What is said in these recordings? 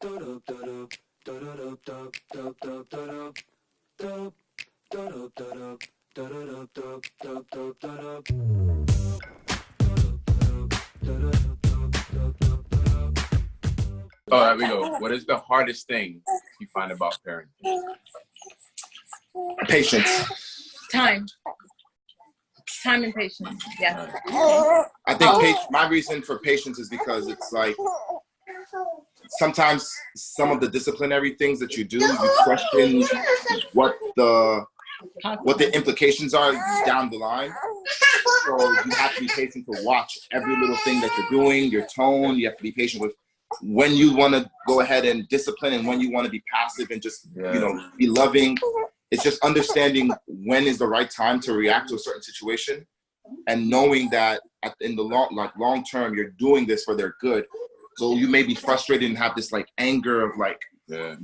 Oh, there we go. What is the hardest thing you find about parenting? Patience. Time and patience. Yeah. I think my reason for patience is because it's like sometimes some of the disciplinary things that you do, you question what the implications are down the line. So you have to be patient to watch every little thing that you're doing, your tone. You have to be patient with when you want to go ahead and discipline and when you want to be passive and just, be loving. It's just understanding when is the right time to react to a certain situation and knowing that in the long term, you're doing this for their good. So you may be frustrated and have this like anger of like,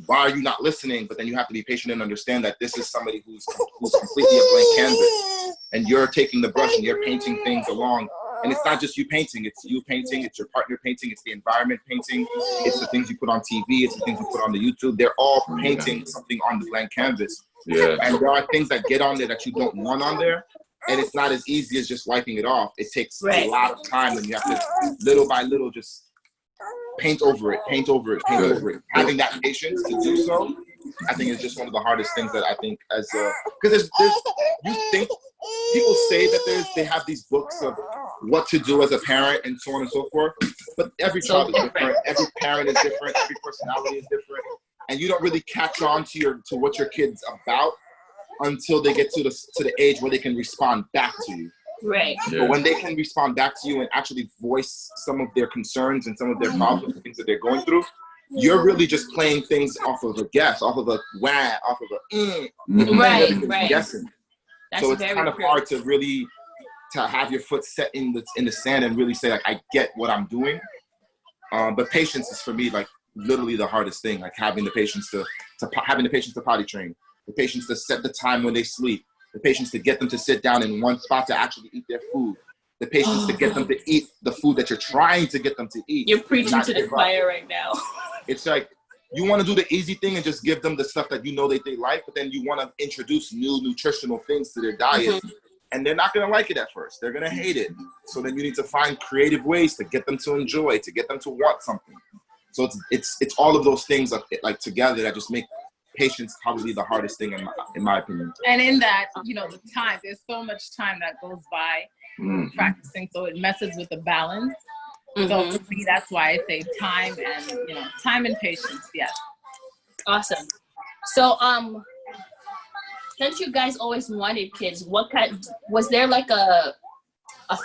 why are you not listening? But then you have to be patient and understand that this is somebody who's completely a blank canvas and you're taking the brush and you're painting things along. And it's not just you painting, it's you painting, it's your partner painting, it's the environment painting, it's the things you put on TV, it's the things you put on the YouTube. They're all painting something on the blank canvas. Yeah. And there are things that get on there that you don't want on there. And it's not as easy as just wiping it off. It takes a lot of time and you have to little by little just paint over it. Having that patience to do so, I think is just one of the hardest things that I think because you think people say that they have these books of what to do as a parent and so on and so forth, but every child is different, every parent is different, every personality is different, and you don't really catch on to what your kid's about until they get to the age where they can respond back to you. Right. Yeah. But when they can respond back to you and actually voice some of their concerns and some of their problems and things that they're going through, you're really just playing things off of a guess, off of a wah, off of a right. guessing. That's so it's kind of hard to really have your foot set in the sand and really say like I get what I'm doing. But patience is for me like literally the hardest thing. Like having the patience to potty train, the patience to set the time when they sleep, the patience to get them to sit down in one spot to actually eat their food, the patience to get them to eat the food that you're trying to get them to eat. You're preaching to the choir right now. It's like you want to do the easy thing and just give them the stuff that you know that they like, but then you want to introduce new nutritional things to their diet, and they're not going to like it at first. They're going to hate it. So then you need to find creative ways to get them to enjoy, to get them to want something. So it's all of those things like together that just make patience probably the hardest thing in my opinion. And in that, the time, there's so much time that goes by practicing, so it messes with the balance. So for me, that's why I say time and patience. Yes. Awesome. So since you guys always wanted kids, was there like a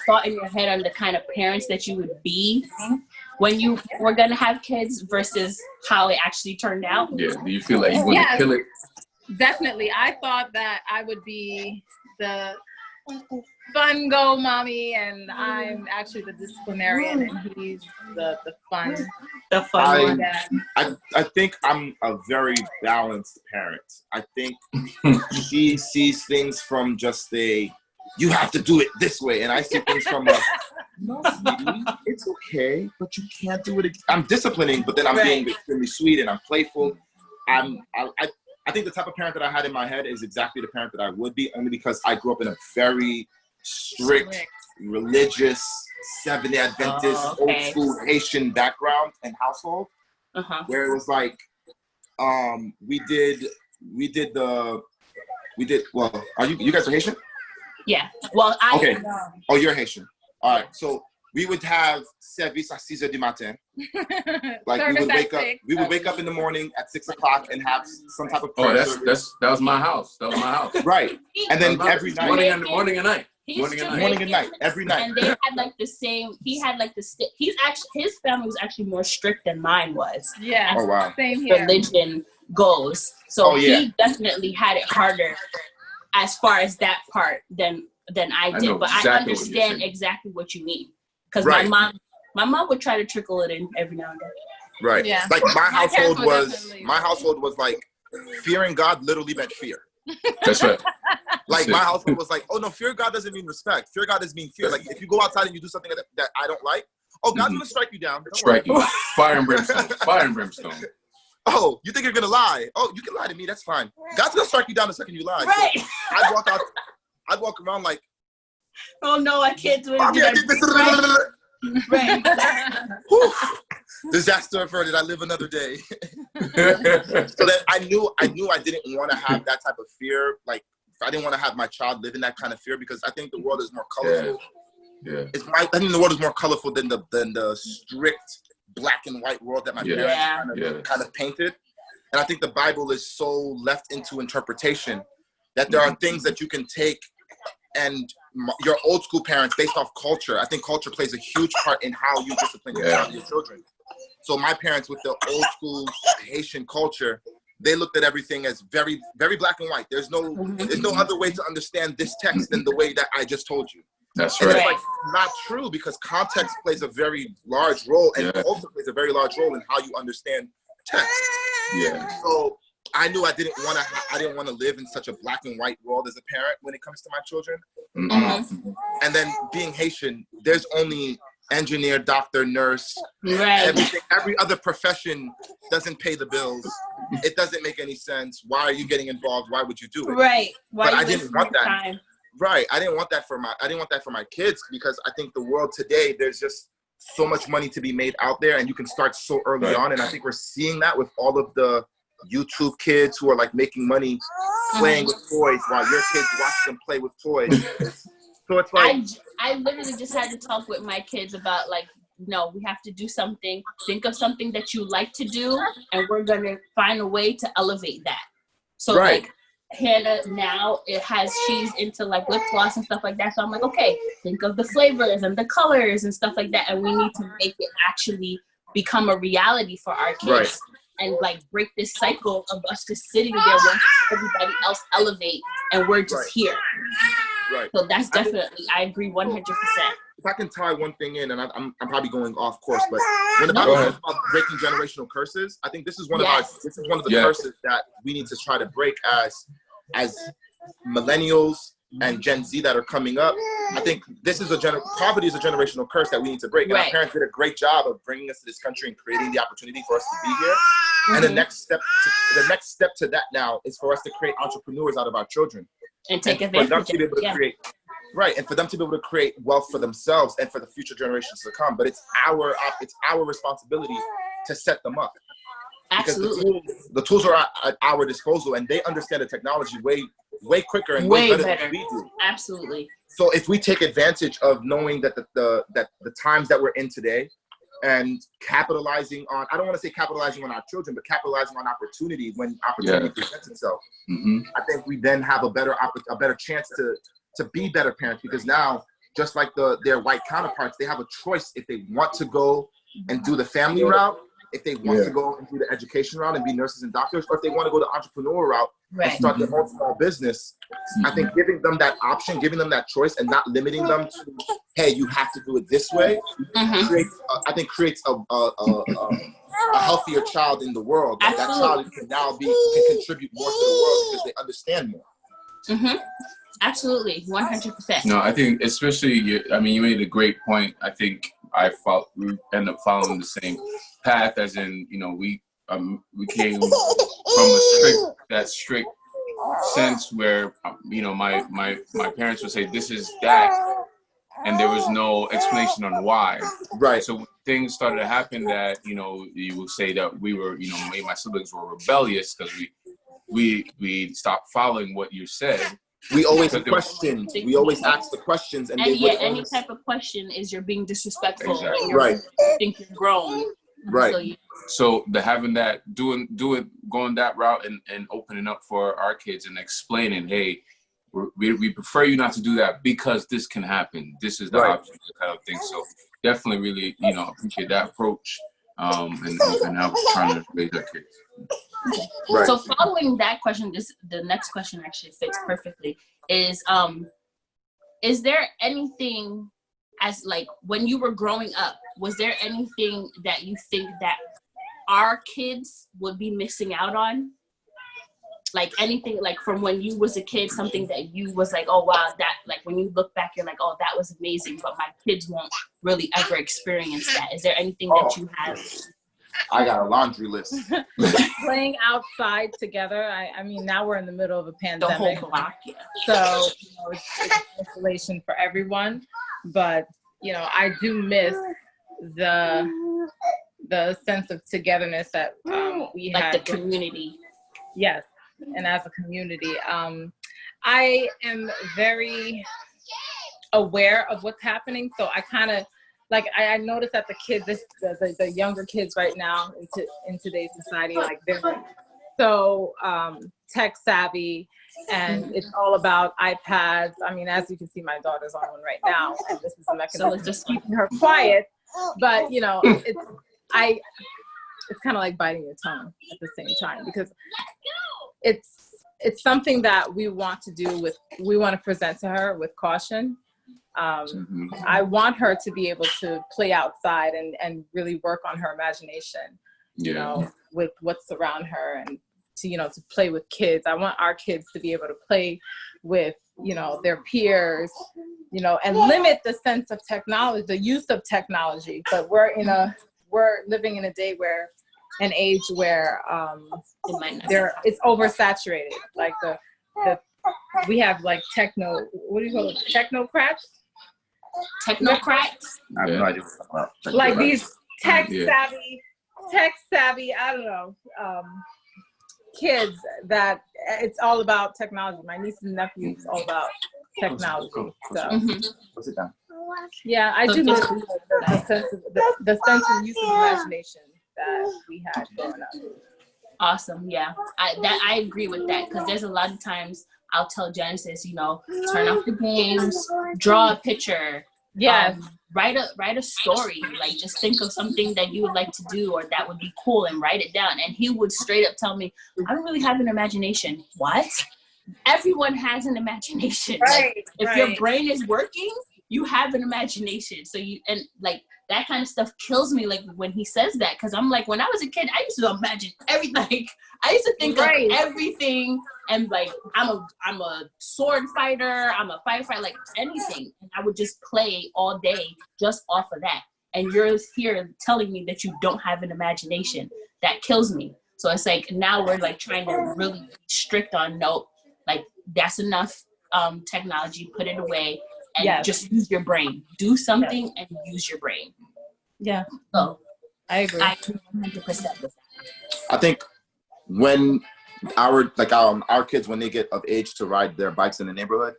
thought in your head on the kind of parents that you would be when you were gonna have kids versus how it actually turned out? Yeah. Do you feel like you want to kill it? Definitely. I thought that I would be the fun go mommy, and I'm actually the disciplinarian, and he's the fun dad. I think I'm a very balanced parent. I think she sees things from just you have to do it this way, and I see things from no, sweetie, it's okay, but you can't do it. I'm disciplining, but then I'm being extremely sweet and I'm playful. I think the type of parent that I had in my head is exactly the parent that I would be, only because I grew up in a very strict, religious, Seventh-day Adventist, old school Haitian background and household, where it was like, well, are you guys are Haitian? Yeah. Well, okay. Oh, you're Haitian. All right. So we would have service at 6 heures du matin. Like we would wake up in the morning at 6 o'clock and have some type of prayer service. That was my house. That was my house. Right. And then every night. Morning and night. Morning and night. Every night. And they had like the same. He had like his family was actually more strict than mine was. Yeah. Oh wow. Same here. Religion goes. So he definitely had it harder as far as that part than I did. But I understand exactly what you mean. Because my mom would try to trickle it in every now and then. Right. Yeah. Like my household was like fearing God literally meant fear. That's right. Like my household was like, oh no, fear God doesn't mean respect. Fear God doesn't mean fear. Like if you go outside and you do something that I don't like, oh, God's gonna strike you down. Strike you. Fire and brimstone. Fire and brimstone. oh, you think you're gonna lie? Oh, you can lie to me. That's fine. God's gonna strike you down the second you lie. Right. So I'd walk around like, oh no, I can't do it. I did this. Right. Disaster averted. I live another day. So that I knew I didn't want to have that type of fear. Like, I didn't want to have my child live in that kind of fear, because I think the world is more colorful. Yeah. I think the world is more colorful than the strict black and white world that my parents kind of painted. And I think the Bible is so left into interpretation that there are things that you can take, and your old school parents, based off culture, I think culture plays a huge part in how you discipline your children. So my parents, with the old school Haitian culture, they looked at everything as very, very black and white. There's no other way to understand this text than the way that I just told you. That's and right. It's like not true, because context plays a very large role, and culture plays a very large role in how you understand text. Yeah. So I knew I didn't want to live in such a black and white world as a parent when it comes to my children. And then being Haitian, there's only engineer, doctor, nurse, everything. Every other profession doesn't pay the bills. It doesn't make any sense. Why are you getting involved? Why would you do it? Right. But I didn't want that. Time? Right. I didn't want that for my kids, because I think the world today, there's just so much money to be made out there, and you can start so early on. And I think we're seeing that with all of the YouTube kids who are like making money playing with toys while your kids watch them play with toys. So it's like I literally just had to talk with my kids about, like, no, we have to do something. Think of something that you like to do, and we're gonna find a way to elevate that. So like Hannah now, she's into like lip gloss and stuff like that. So I'm like, okay, think of the flavors and the colors and stuff like that, and we need to make it actually become a reality for our kids. And like break this cycle of us just sitting there watching everybody else elevate, and we're just here. Right. So that's definitely, I agree 100%. If I can tie one thing in, and I'm probably going off course, but when the Bible talks about breaking generational curses, I think this is one of the curses that we need to try to break as millennials and Gen Z that are coming up. I think this is poverty is a generational curse that we need to break. And our parents did a great job of bringing us to this country and creating the opportunity for us to be here. And the next step to that now is for us to create entrepreneurs out of our children. And take advantage of it. And for them to be able to create wealth for themselves and for the future generations to come. But it's our responsibility to set them up. Absolutely. Because the tools are at our disposal, and they understand the technology way quicker and way better than we do. Absolutely. So if we take advantage of knowing that the times that we're in today, and capitalizing on, I don't want to say capitalizing on our children, but capitalizing on opportunity when opportunity presents itself, I think we then have a better chance to be better parents, because now, just like their white counterparts, they have a choice if they want to go and do the family route, if they want to go and do the education route and be nurses and doctors, or if they want to go the entrepreneur route and start their own small business. I think giving them that option, giving them that choice, and not limiting them to, hey, you have to do it this way, creates a healthier child in the world. That child can contribute more to the world because they understand more. Absolutely, 100%. No, I think especially you made a great point. I think we end up following the same path, as in, we came from a strict sense where my parents would say this is that, and there was no explanation on why. Right. So when things started to happen that you would say that we were my siblings were rebellious because we stopped folling what you said. We always questioned. We always asked the questions, and any type of question is you're being disrespectful. Exactly. You think you're grown. Right. So having that, going that route and opening up for our kids and explaining, hey, we prefer you not to do that because this can happen. This is the option, kind of thing. So definitely really, appreciate that approach and how we're trying to raise our kids. Right. So following that question, the next question actually fits perfectly. Is there anything, as like when you were growing up, was there anything that you think that our kids would be missing out on? Like anything, like from when you was a kid, something that you was like, oh wow, that, like when you look back, you're like, oh, that was amazing, but my kids won't really ever experience that. Is there anything that you have? I got a laundry list. Playing outside together. I mean, now we're in the middle of a pandemic. The whole block, yeah. So, it's isolation for everyone. But, I do miss the sense of togetherness that we had. Like the community. Yes. And as a community, I am very aware of what's happening. So I kind of, like, I notice that the kids, the younger kids right now in today's society, like they're so tech savvy, and it's all about iPads. I mean, as you can see, my daughter's on one right now, and this is a mechanism of just keeping her quiet. But it's kind of like biting your tongue at the same time, because it's something that we want to present to her with caution. I want her to be able to play outside and really work on her imagination, with what's around her, and to play with kids. I want our kids to be able to play with, their peers, and limit the sense of technology, the use of technology. But we're living in an age where it's oversaturated. Like we have like what do you call it? Technocrats? I have no idea what you're talking about. Like these tech savvy, I don't know, kids that it's all about technology. My niece and nephew, it's all about technology. So Sit down. yeah, I do miss the sense of use of imagination that we had growing up. Awesome, yeah. I agree with that, because there's a lot of times I'll tell Genesis, turn off the games, draw a picture. Yes. Write a story. Like, just think of something that you would like to do or that would be cool and write it down. And he would straight up tell me, I don't really have an imagination. What? Everyone has an imagination. Right, like, if your brain is working, you have an imagination. So that kind of stuff kills me, like, when he says that, because I'm like, when I was a kid, I used to imagine everything. I used to think of everything, and like, I'm a sword fighter, I'm a firefighter, like anything, and I would just play all day just off of that. And you're here telling me that you don't have an imagination. That kills me. So it's like, now we're like trying to really be strict on, no, like, that's enough technology, put it away. And just use your brain. Do something and use your brain. Yeah. So I agree. I 100% with that. I think when our kids, when they get of age to ride their bikes in the neighborhood,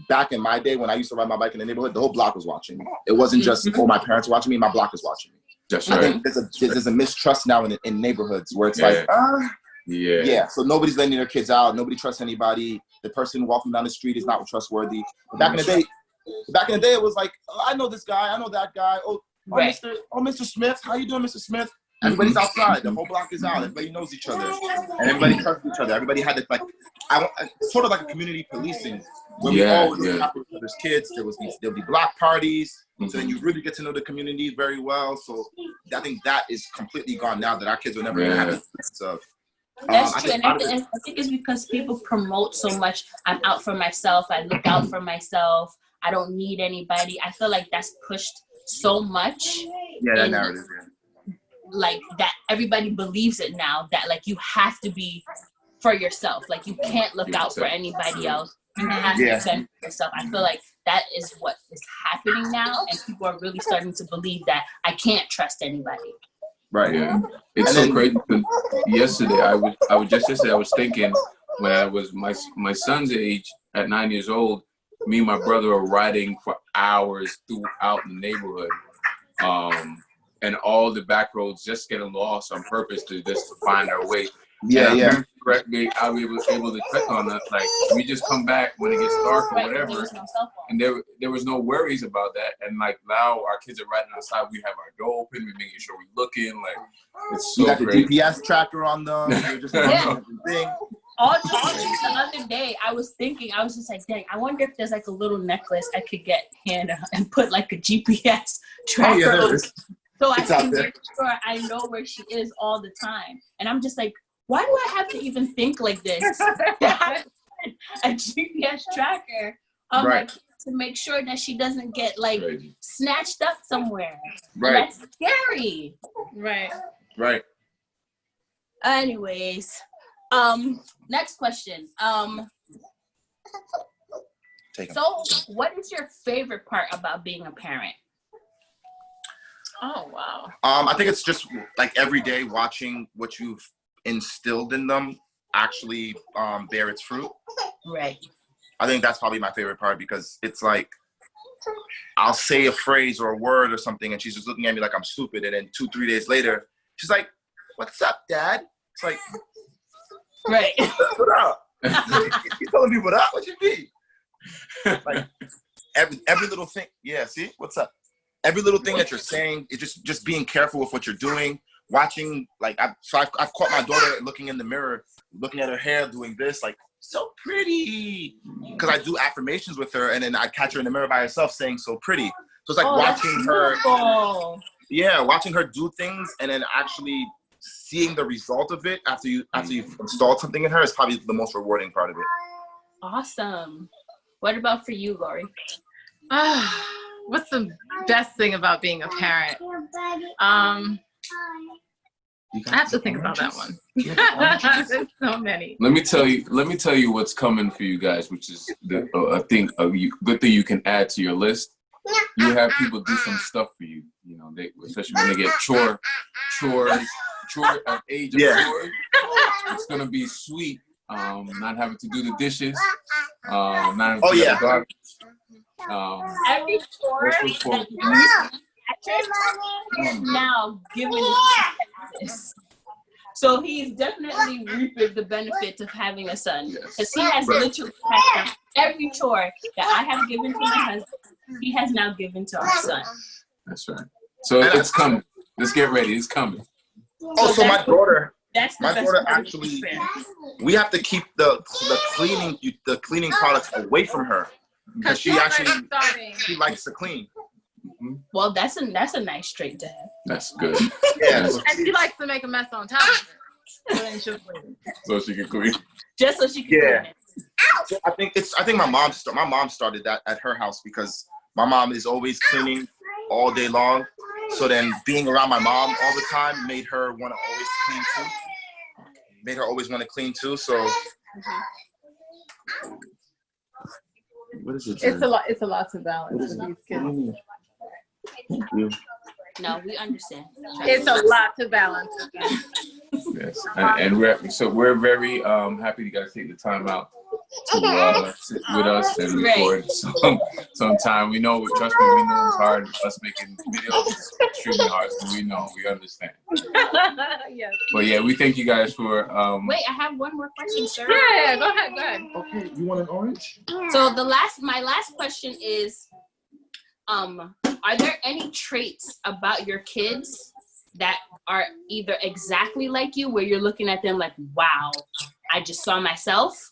back in my day when I used to ride my bike in the neighborhood, the whole block was watching me. It wasn't just my parents watching me, my block was watching me. That's I right. think there's a mistrust now in neighborhoods where it's Yeah. So nobody's letting their kids out. Nobody trusts anybody. The person walking down the street is not trustworthy. But back in the day, it was like, I know this guy, I know that guy. Mr. Smith, how you doing, Mr. Smith? Everybody's outside. The whole block is out. Everybody knows each other, and everybody trusts each other. Everybody had sort of like a community policing, where we all looked after each other's kids. There'll be block parties, so then you really get to know the community very well. So I think that is completely gone now. That our kids will never even have a sense of. That's true, and I think it's because people promote so much. I'm out for myself. I look out for myself. I don't need anybody. I feel like that's pushed so much. Yeah, that narrative. Like, that everybody believes it now, that like you have to be for yourself. Like, you can't look out for anybody else. You have to defend yourself. I feel like that is what is happening now, and people are really starting to believe that I can't trust anybody. Right. Yeah. It's so crazy. Yesterday, I was thinking, when I was my son's age, at 9 years old, me and my brother were riding for hours throughout the neighborhood, and all the back roads, just getting lost on purpose to find our way. Correctly, I was able to click on us. Like, we just come back when it gets dark or whatever, and there was no worries about that. And like, now our kids are riding outside. We have our door open. We're making sure we're looking. Like, it's so you got crazy. the GPS tracker on them. You're just everything. All the other day, I was just like, dang, I wonder if there's like a little necklace I could get Hannah and put like a GPS tracker on, so I can make sure I know where she is all the time. And I'm just like, why do I have to even think like this? A GPS tracker on my kids to make sure that she doesn't get like snatched up somewhere. Right. That's scary. Right. Right. Anyways, next question. So what is your favorite part about being a parent? Oh, wow. I think it's just like every day watching what you've instilled in them actually bear its fruit. Right. I think that's probably my favorite part, because it's like I'll say a phrase or a word or something and she's just looking at me like I'm stupid, and then 2-3 days later she's like, "What's up, Dad?" It's like, right. What up? You telling me what up? What you mean? Like every little thing. Yeah, see? What's up? Every little thing that you're saying, it's just being careful with what you're doing. Watching, like, I've caught my daughter looking in the mirror, looking at her hair, doing this, like, so pretty. Because I do affirmations with her, and then I catch her in the mirror by herself saying so pretty. So it's like watching her, watching her do things, and then actually seeing the result of it after you've installed something in her is probably the most rewarding part of it. Awesome. What about for you, Laurie? What's the best thing about being a parent? I have to think about that one. There's so many. Let me tell you what's coming for you guys, which is good thing you can add to your list. You have people do some stuff for you. You know, especially when they get chore age of chores. It's gonna be sweet. Not having to do the dishes. Not having to do the garbage. Every chore that is now given his. So he's definitely reaping the benefits of having a son, because he has literally passed down every chore that I have given to my husband. He has now given to our son. That's right. So it's coming. Let's get ready. It's coming. So my daughter. That's my daughter actually. We have to keep the cleaning products away from her, because she likes to clean. Mm-hmm. Well, that's a nice trait to have. That's good. Yeah. And she likes to make a mess on top of it. So then she'll clean. So she can clean. Just so she can clean it. So I think my mom started that at her house, because my mom is always cleaning all day long. So then being around my mom all the time made her want to always clean too. Made her always want to clean too. So what is it? It's a lot to balance with these kids. Thank you. No, we understand. It's a lot to balance. Yes, and we're very happy you guys take the time out to sit with us and record some time. We know, trust me, we know it's hard. Us making videos is extremely hard, so we understand. Yes. But yeah, we thank you guys for. Wait, I have one more question, sir. Yeah, go ahead. Okay, you want an orange? So my last question is, are there any traits about your kids that are either exactly like you, where you're looking at them like, wow, I just saw myself,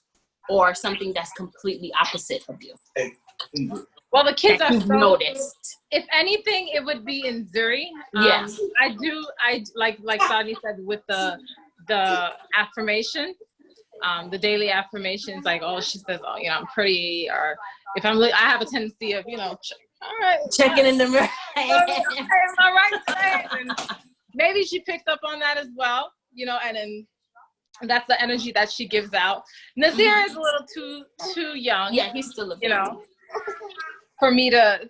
or something that's completely opposite of you? Well, the kids are noticed. If anything, it would be in Zuri. Yes. I like Sadi said with the affirmation, the daily affirmations, like, oh, she says, oh, I'm pretty, or if I have a tendency of, all right, checking in the mirror. Am I right today? And maybe she picks up on that as well, and then that's the energy that she gives out. Nazir is a little too young. Yeah, he's still a baby. For me to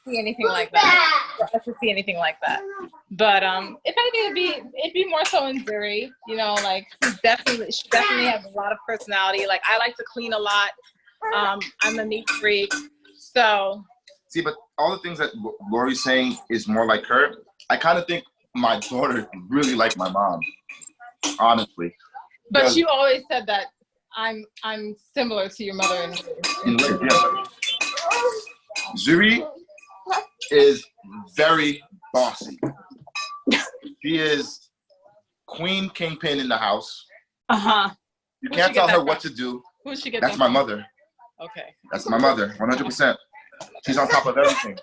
see anything like that. For us to see anything like that. But if anything, it'd be more so in Zuri. Like she definitely has a lot of personality. Like I like to clean a lot. I'm a neat freak. So see, but all the things that Laurie's saying is more like her. I kind of think my daughter really like my mom, honestly. But you always said that I'm similar to your mother in ways. Yeah. Zuri is very bossy. She is queen kingpin in the house. You can't tell her what to do. Who she get? That's my mother. Okay. That's my mother, 100%. She's on top of everything.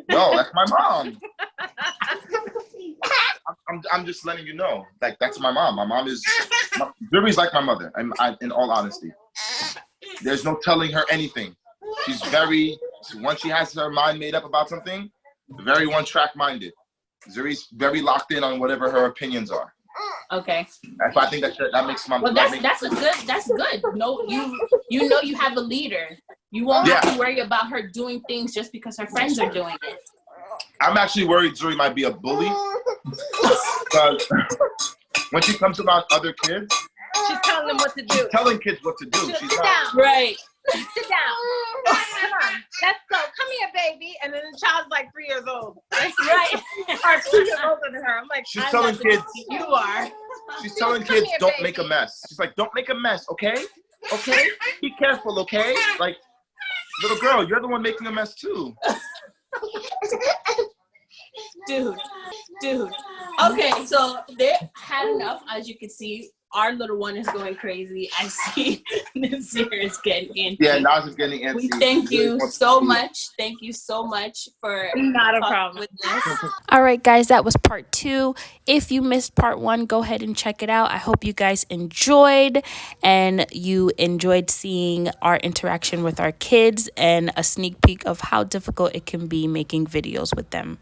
No, that's my mom. I'm just letting you know. Like, that's my mom. My mom is... Zuri's like my mother, in all honesty. There's no telling her anything. She's very... Once she has her mind made up about something, very one-track minded. Zuri's very locked in on whatever her opinions are. Okay. If I think that makes my. Well, that's good. No, you know you have a leader. You won't have to worry about her doing things just because her friends are doing it. I'm actually worried Zuri might be a bully because when she comes around other kids, she's telling them what to do. She's telling kids what to do. She's sit not. Down. Right. Sit down. Come on. Let's go. Come here, baby. And then the child's like 3 years old. Right? Or 2 years older than her. I'm like, she's telling kids. You are. She's telling kids, don't make a mess. She's like, don't make a mess, okay? Okay? Be careful, okay? Like, little girl, you're the one making a mess too. Dude. Okay, so they had enough. As you can see, our little one is going crazy. I see Nazir is getting antsy. Yeah, Naz is getting antsy. We thank you so much. Thank you so much for not a problem with us. All right, guys, that was part 2. If you missed part 1, go ahead and check it out. I hope you guys enjoyed, and you enjoyed seeing our interaction with our kids and a sneak peek of how difficult it can be making videos with them.